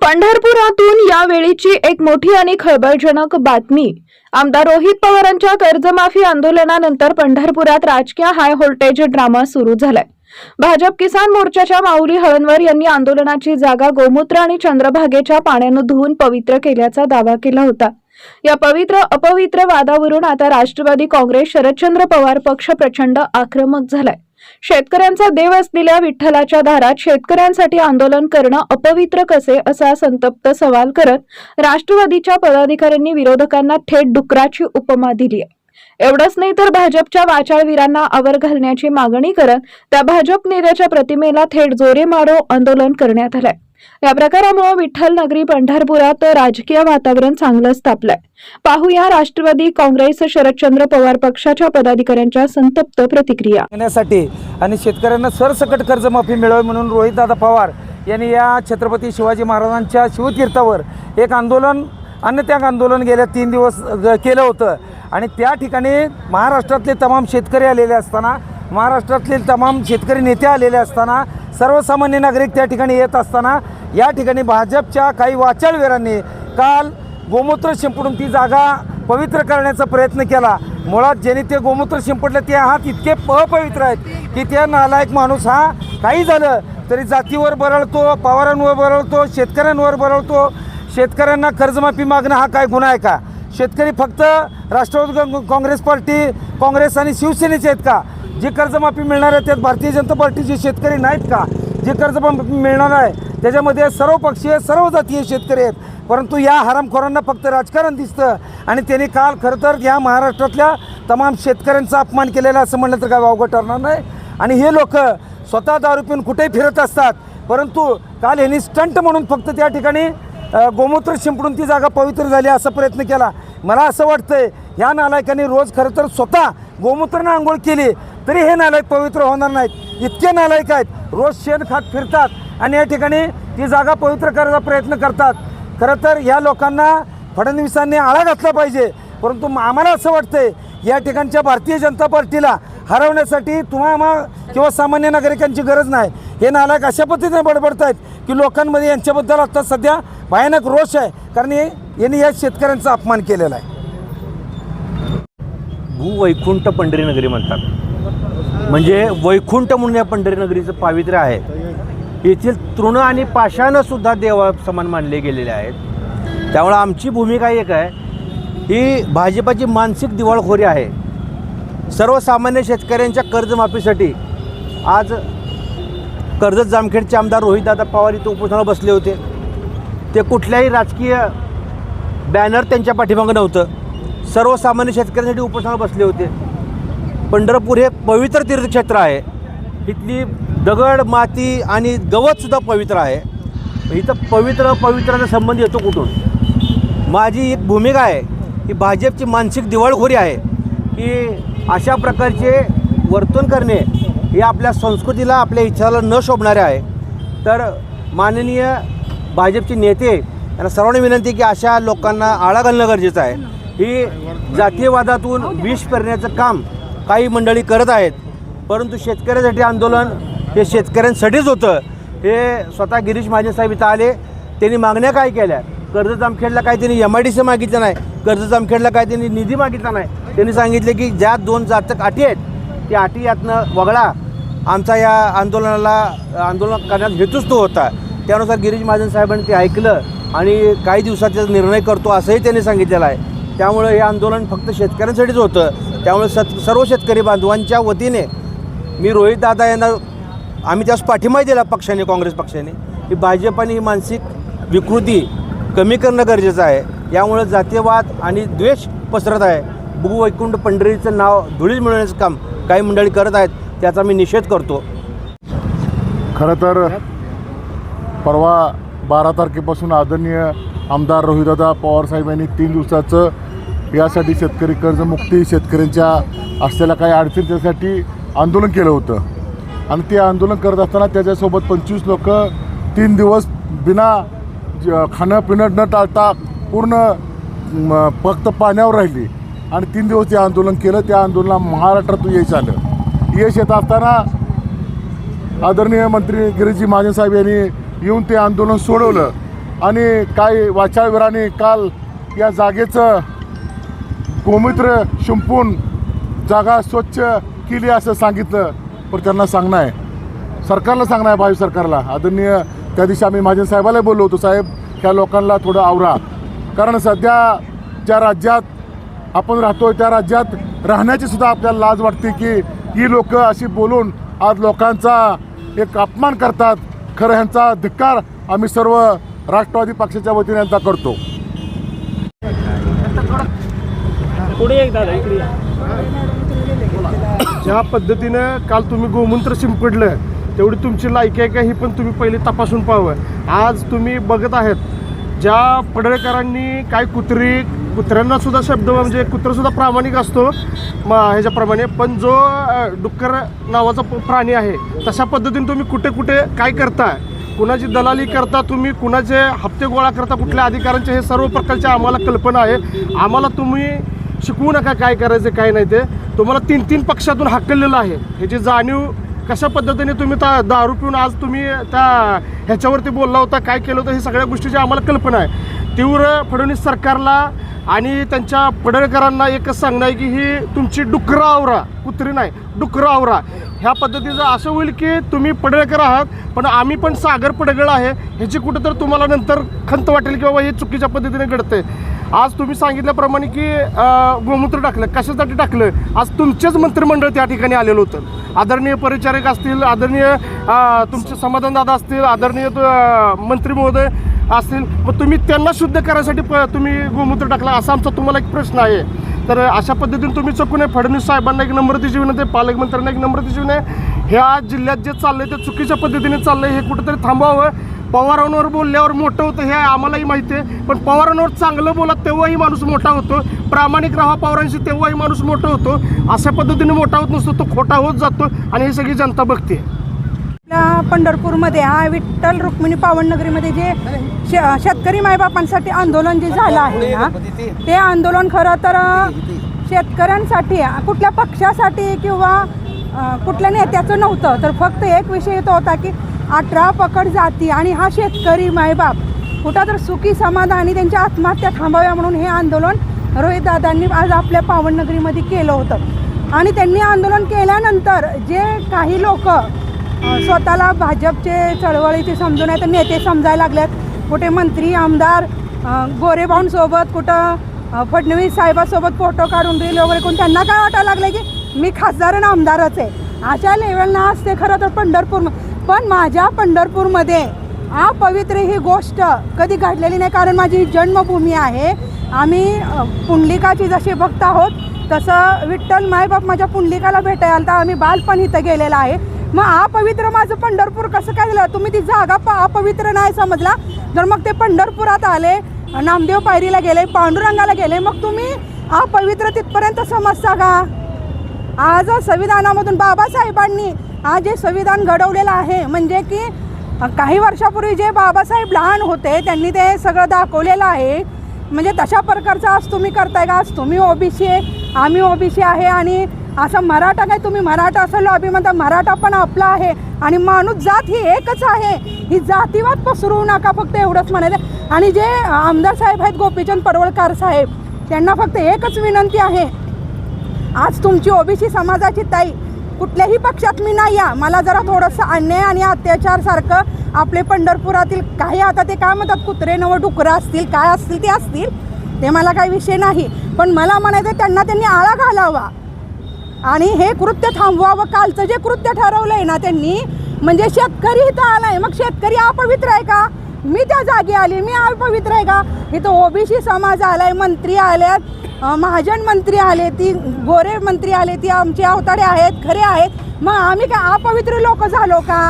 पंढरपुरातून यावेळीची एक मोठी आणि खळबळजनक बातमी। आमदार रोहित पवारांच्या कर्जमाफी आंदोलनानंतर पंढरपुरात राजकीय हाय व्होल्टेज ड्रामा सुरू झालाय। भाजप किसान मोर्चाच्या माऊली हळणवर यांनी आंदोलनाची जागा गोमूत्र आणि चंद्रभागेच्या पाण्याने धुवून पवित्र केल्याचा दावा केला होता। या पवित्र अपवित्र वादावरून आता राष्ट्रवादी काँग्रेस शरदचंद्र पवार पक्ष प्रचंड आक्रमक झालाय। शेतकऱ्यांचा देव असलेल्या विठ्ठलाच्या दारात शेतकऱ्यांसाठी आंदोलन करणं अपवित्र कसे असा संतप्त सवाल करत राष्ट्रवादीच्या पदाधिकाऱ्यांनी विरोधकांना थेट डुकराची उपमा दिली आहे। एवढंच नाही तर भाजपच्या वाचाळवीरांना आवर घालण्याची मागणी करत त्या भाजप नेत्याच्या प्रतिमेला थेट जोरे मारो आंदोलन करण्यात आलंय। या प्रकारामुळे विठ्ठल नगरी पंढरपुरात राजकीय वातावरण चांगलंच तापलंय। पाहूया राष्ट्रवादी काँग्रेस शरदचंद्र पवार पक्षाच्या पदाधिकाऱ्यांच्या संतप्त प्रतिक्रिया। आणि शेतकऱ्यांना सरसकट कर्जमाफी मिळावी म्हणून रोहितदादा पवार यांनी या छत्रपती शिवाजी महाराजांच्या शिवतीर्थावर एक आंदोलन आणि त्या आंदोलन गेल्या 3 दिवस केलं होतं। आणि त्या ठिकाणी महाराष्ट्रातले तमाम शेतकरी आलेले असताना, महाराष्ट्रातले तमाम शेतकरी नेते आलेले असताना, सर्वसामान्य नागरिक त्या ठिकाणी येत असताना या ठिकाणी भाजपच्या काही वाचाळवीरांनी काल गोमूत्र शिंपडून ती जागा पवित्र करण्याचा प्रयत्न केला। मुळात ज्यांनी ते गोमूत्र शिंपडले ते हात इतके अपवित्र आहेत की त्या नालायक माणूस हा काही झालं तरी जातीवर बरळतो, पवारांवर बरळतो, शेतकऱ्यांवर बरळतो। शेतकऱ्यांना कर्जमाफी मागणं हा काय गुन्हा आहे का? शेतकरी फक्त राष्ट्रवादी काँग्रेस पार्टी, काँग्रेस आणि शिवसेनेचे आहेत का? जी कर्जमाफी मिळणार आहे त्यात भारतीय जनता पार्टीचे शेतकरी नाहीत का? जी कर्जमाफी मिळणार आहे त्याच्यामध्ये सर्व पक्षीय सर्व जातीय शेतकरी आहेत, परंतु या हरामखोरांना फक्त राजकारण दिसतं। आणि त्यांनी काल खरं तर या महाराष्ट्रातल्या तमाम शेतकऱ्यांचा अपमान केलेला असं म्हणलं तर काय वावगं ठरणार नाही। आणि हे लोक स्वतः दारू पिऊन कुठेही फिरत असतात, परंतु काल यांनी स्टंट म्हणून फक्त त्या ठिकाणी गोमूत्र शिंपडून ती जागा पवित्र झाली असा प्रयत्न केला। मला असं वाटतंय ह्या नालायकांनी रोज खरं तर स्वतः गोमूत्रानं आंघोळ केली तरी हे नालायक पवित्र होणार नाहीत। इतके नालायक आहेत, रोज शेण खात फिरतात आणि या ठिकाणी ती जागा पवित्र करायचा प्रयत्न करतात। खरं तर या लोकांना फडणवीसांनी आळा घातला पाहिजे, परंतु आम्हाला असं वाटतंय या ठिकाणच्या भारतीय जनता पार्टीला हरवण्यासाठी तुम्हाला किंवा सामान्य नागरिकांची गरज नाही। हे नालायक अशा पद्धतीने बडबडत आहेत की लोकांमध्ये यांच्याबद्दल आता सध्या भयानक रोष आहे, कारण यांनी या शेतकऱ्यांचा अपमान केलेला आहे। भूवैकुंठ पंढरीनगरी म्हणतात, म्हणजे वैकुंठ म्हणून या पंढरीनगरीचं पावित्र्य आहे। येथील तृण आणि पाषाणं सुद्धा देवा समान मानले गेलेले आहेत। त्यामुळे आमची भूमिका एक आहे, ही भाजपाची मानसिक दिवाळखोरी आहे। सर्वसामान्य शेतकऱ्यांच्या कर्जमाफीसाठी आज कर्जत जामखेडचे आमदार रोहितदादा पवार इथं उपोषणाला बसले होते। ते कुठल्याही राजकीय बॅनर त्यांच्या पाठीमागं नव्हतं, सर्वसामान्य शेतकऱ्यांसाठी उपोषणाला बसले होते। पंढरपूर हे पवित्र तीर्थक्षेत्र आहे, इथली दगड माती आणि गवतसुद्धा पवित्र आहे। इथं पवित्राचा संबंध येतो कुठून? माझी एक भूमिका आहे की भाजपची मानसिक दिवाळखोरी आहे की अशा प्रकारचे वर्तन करणे हे आपल्या संस्कृतीला, आपल्या इच्छाला न शोभणारे आहे। तर माननीय भाजपचे नेते यांना सर्वांना विनंती की अशा लोकांना आळा घालणं गरजेचं आहे। ही जातीयवादातून विष पेरण्याचं काम काही मंडळी करत आहेत, परंतु शेतकऱ्यासाठी आंदोलन हे शेतकऱ्यांसाठीच होतं। हे स्वतः गिरीश महाजन साहेब इथं आले, त्यांनी मागण्या काय केल्या? कर्जत जामखेडला काय त्यांनी MIDC मागितलं नाही, कर्जत जामखेडला काय त्यांनी निधी मागितला नाही। त्यांनी सांगितले की ज्या 2 जातक अटी आहेत त्या अटी यातनं वगळा। आमचा या आंदोलन करण्याचा हेतूच तो होता। त्यानुसार गिरीश महाजन साहेबांनी ते ऐकलं आणि काही दिवसाचा निर्णय करतो असंही त्यांनी सांगितलेलं आहे। त्यामुळे हे आंदोलन फक्त शेतकऱ्यांसाठीच होतं। त्यामुळे सर्व शेतकरी बांधवांच्या वतीने मी रोहितदादा यांना आम्ही त्यास पाठिंबा दिला पक्षाने, काँग्रेस पक्षाने, की भाजपाने ही मानसिक विकृती कमी करणं गरजेचं आहे। यामुळे जातीयवाद आणि द्वेष पसरत आहे। भूवैकुंठ पंढरीचं नाव धुळीस मिळवण्याचं काम काही मंडळी करत आहेत, त्याचा मी निषेध करतो। खरं तर परवा 12 तारखेपासून आदरणीय आमदार रोहितदादा पवार साहेब यांनी 3 दिवसाचं यासाठी शेतकरी कर्जमुक्ती, शेतकऱ्यांच्या असलेल्या काही अडचणी त्यासाठी आंदोलन केलं होतं। आणि ते आंदोलन करत असताना त्याच्यासोबत 25 लोक 3 दिवस बिना खाणं पिणं न टाळता पूर्ण फक्त पाण्यावर राहिली आणि 3 दिवस ते आंदोलन केलं। त्या आंदोलनाला महाराष्ट्रातून यश आलं। यश येत असताना आदरणीय मंत्री गिरीजी महाजन साहेब यांनी येऊन ते आंदोलन सोडवलं आणि काही वाचाळवीरांनी काल या जागेचं गोमूत्र शिंपून जागा स्वच्छ केली असं सांगितलं. पण त्यांना सांगणं आहे, सरकारला सांगणं आहे, भावी सरकारला. आदरणीय त्या दिवशी आम्ही महाजन साहेबाला बोललो होतो, साहेब ह्या लोकांना थोडं आवरा. कारण सध्या ज्या राज्यात आपण राहतोय त्या राज्यात राहण्याची सुद्धा आपल्याला लाज वाटते की ही लोक अशी बोलून आज लोकांचा एक अपमान करतात. खरं ह्यांचा धिक्कार आम्ही सर्व राष्ट्रवादी पक्षाच्या वतीने यांचा करतो. ज्या पद्धतीनं काल तुम्ही गोमूत्र शिंपडलं तेवढी तुमची लायकी आहे का ही पण तुम्ही पहिले तपासून पाहावं. आज तुम्ही बघत आहेत ज्या पडळकरांनी काय कुत्र्यांना सुद्धा शब्द म्हणजे कुत्रंसुद्धा प्रामाणिक असतो ह्याच्याप्रमाणे, पण जो डुक्कर नावाचा प्राणी आहे तशा पद्धतीने तुम्ही कुठे कुठे काय करता, कुणाची दलाली करता, तुम्ही कुणाचे हप्ते गोळा करता, कुठल्या अधिकाऱ्यांचे, हे सर्व प्रकारचे आम्हाला कल्पना आहे. आम्हाला तुम्ही शिकवू नका काय करायचं काय नाही. ते तुम्हाला 3-3 पक्षातून हाकललेलं आहे. ह्याची जाणीव कशा पद्धतीने तुम्ही दारू पिऊन आज तुम्ही त्या ह्याच्यावरती बोलला होता, काय केलं होतं, हे सगळ्या गोष्टीची आम्हाला कल्पना आहे. तीव्र फडणवीस सरकारला आणि त्यांच्या पडळकरांना एकच सांगणं आहे की ही तुमची डुकरं आवरा, कुत्री नाही डुकरं आवरा. ह्या पद्धतीचं असं होईल की तुम्ही पडळकर आहात पण आम्ही पण सागर पडगळ आहे ह्याची कुठं तर तुम्हाला नंतर खंत वाटेल की बाबा हे चुकीच्या पद्धतीने घडतंय. आज तुम्ही सांगितल्याप्रमाणे की गोमूत्र टाकलं, कशासाठी टाकलं, आज तुमचेच मंत्रिमंडळ त्या ठिकाणी आलेलं होतं. आदरणीय परिचारक असतील, आदरणीय तुमचे समाधान दादा असतील, आदरणीय मंत्री महोदय असतील, मग तुम्ही त्यांना शुद्ध करायसाठी तुम्ही गोमूत्र टाकला असा आमचा तुम्हाला एक प्रश्न आहे. तर अशा पद्धतीने तुम्ही चुकून फडणवीस साहेबांना एक नम्रतेची विनंती, पालकमंत्र्यांना एक नम्रतेची विनंती, ह्या जिल्ह्यात जे चाललंय ते चुकीच्या पद्धतीने चाललंय, हे कुठंतरी थांबवावं. पवारांवर बोलल्यावर मोठं होतं हे आम्हालाही माहिती आहे, पण पवारांवर चांगलं बोला तेव्हाही माणूस मोठा होतो, प्रामाणिक राहा पवारांशी तेव्हाही माणूस मोठा होतो. अशा पद्धतीने मोठा होत नसतो, तो खोटा होत जातो आणि ही सगळी जनता बघते. आपल्या पंढरपूरमध्ये हा विठ्ठल रुक्मिणी पावननगरीमध्ये जे शेतकरी मायबापांसाठी आंदोलन जे झालं आहे ना, ते आंदोलन खरं तर शेतकऱ्यांसाठी, कुठल्या पक्षासाठी किंवा कुठल्या नेत्याचं नव्हतं, तर फक्त एक विषय तो होता की 18 पकड जाती आणि हा शेतकरी मायबाप कुठं तर सुखी समाधानी त्यांच्या आत्महत्या थांबाव्या म्हणून हे आंदोलन रोहितदादांनी आज आपल्या पावननगरीमध्ये केलं होतं. आणि त्यांनी आंदोलन केल्यानंतर जे काही लोक स्वतःला भाजपचे चळवळीचे समजून आहे तर नेते समजायला लागलेत, कुठे मंत्री आमदार गोरेभाऊंसोबत, कुठं फडणवीस साहेबांसोबत फोटो काढून रील वगैरे करून त्यांना काय वाटायला लागलं की मी खासदार आणि आमदारच आहे. अशा लेवलला असते खरं तर पंढरपूर. पण माझ्या पंढरपूरमध्ये अपवित्र ही गोष्ट कधी घडलेली नाही, कारण माझी जन्मभूमी आहे. आम्ही पुंडलिकाची जशी भक्त आहोत तसं विठ्ठल मायबाप माझ्या पुंडलिकाला भेटायला आलता, आम्ही बालपण इथं गेलेला आहे. मग अपवित्र माझं पंढरपूर कसं काय झालं? तुम्ही ती जागा अपवित्र नाही समजला तर मग ते पंढरपुरात आले, नामदेव पायरीला गेले, पांडुरंगाला गेले, मग तुम्ही अपवित्र तिथपर्यंत समजता का? आज संविधानामधून बाबासाहेबांनी आज जे संविधान घडवलेलं आहे, म्हणजे की काही वर्षापूर्वी जे बाबासाहेब लहान होते त्यांनी ते सगळं दाखवलेलं आहे. म्हणजे तशा प्रकारचं आज तुम्ही करताय का? आज तुम्ही ओबीसी आहे, आम्ही ओबीसी आहे, आणि असं मराठा काय तुम्ही मराठा असं लॉबी म्हणता, मराठा पण आपला आहे आणि माणूस जात ही एकच आहे. ही जातीवाद पसरवू नका, फक्त एवढंच म्हणायचं. आणि जे आमदार साहेब आहेत गोपीचंद पडवळकर साहेब, त्यांना फक्त एकच विनंती आहे, आज तुमची ओबीसी समाजाची ताई कुठल्याही पक्षात मी नाही या, मला जरा थोडंसं अन्याय आणि अत्याचारसारखं आपले पंढरपुरातील काही आता ते काय म्हणतात कुत्रे नवं डुकरं असतील काय असतील ते असतील, ते मला काही विषय नाही, पण मला म्हणायचं त्यांनी आळा घालावा आणि हे कृत्य थांबवावं. कालचं जे कृत्य ठरवलं आहे ना त्यांनी, म्हणजे शेतकरी इथं आला आहे, मग शेतकरी अपवित्र आहे का? मी त्या जागी आली, मी अपवित्र आहे का? इथं ओबीसी समाज आला आहे, मंत्री आल्यात, महाजन मंत्री आले, ती गोरे मंत्री आले, ती आमचे अवताडे आहेत, खरे आहेत, मग आम्ही काय अपवित्र लोक झालो का?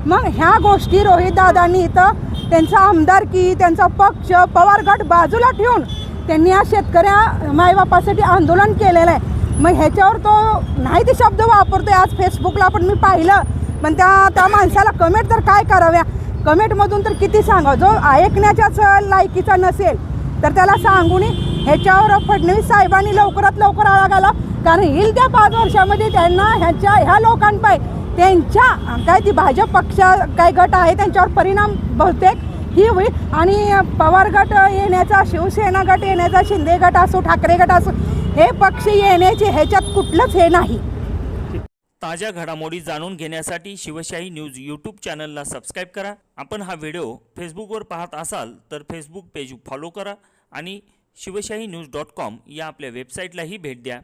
मग ह्या गोष्टी रोहितदादांनी इथं त्यांचा आमदारकी, त्यांचा पक्ष, पवार गट बाजूला ठेवून त्यांनी या शेतकऱ्या मायबापासाठी आंदोलन केलेलं आहे. मग ह्याच्यावर तो नाही ते शब्द वापरतोय. आज फेसबुकला पण मी पाहिलं, पण त्या माणसाला कमेंट तर काय कराव्या, कमेंटमधून तर किती सांगा, जो ऐकण्याच्याच लायकीचा नसेल तर त्याला सांगून ह्याच्यावर फडणवीस साहेबांनी लवकरात लवकर आळा घाला, कारण येईल त्या 5 वर्षामध्ये त्यांना ह्या लोकांपाय त्यांच्या काय ती भाजप पक्ष काय गट आहे त्यांच्यावर परिणाम बहुतेक ही होईल आणि पवार गट येण्याचा, शिवसेना गट येण्याचा, शिंदे गट असो, ठाकरे गट असो, हे पक्ष येण्याचे ह्याच्यात कुठलंच हे नाही. ताज्या घडामोडी जाणून घेण्यासाठी शिवशाही न्यूज यूट्यूब चॅनलला सबस्क्राईब करा. आपण हा व्हिडिओ फेसबुकवर पाहत असाल तर फेसबुक पेज फॉलो करा आणि शिवशाही न्यूज.com या आपल्या वेबसाईटलाही भेट द्या.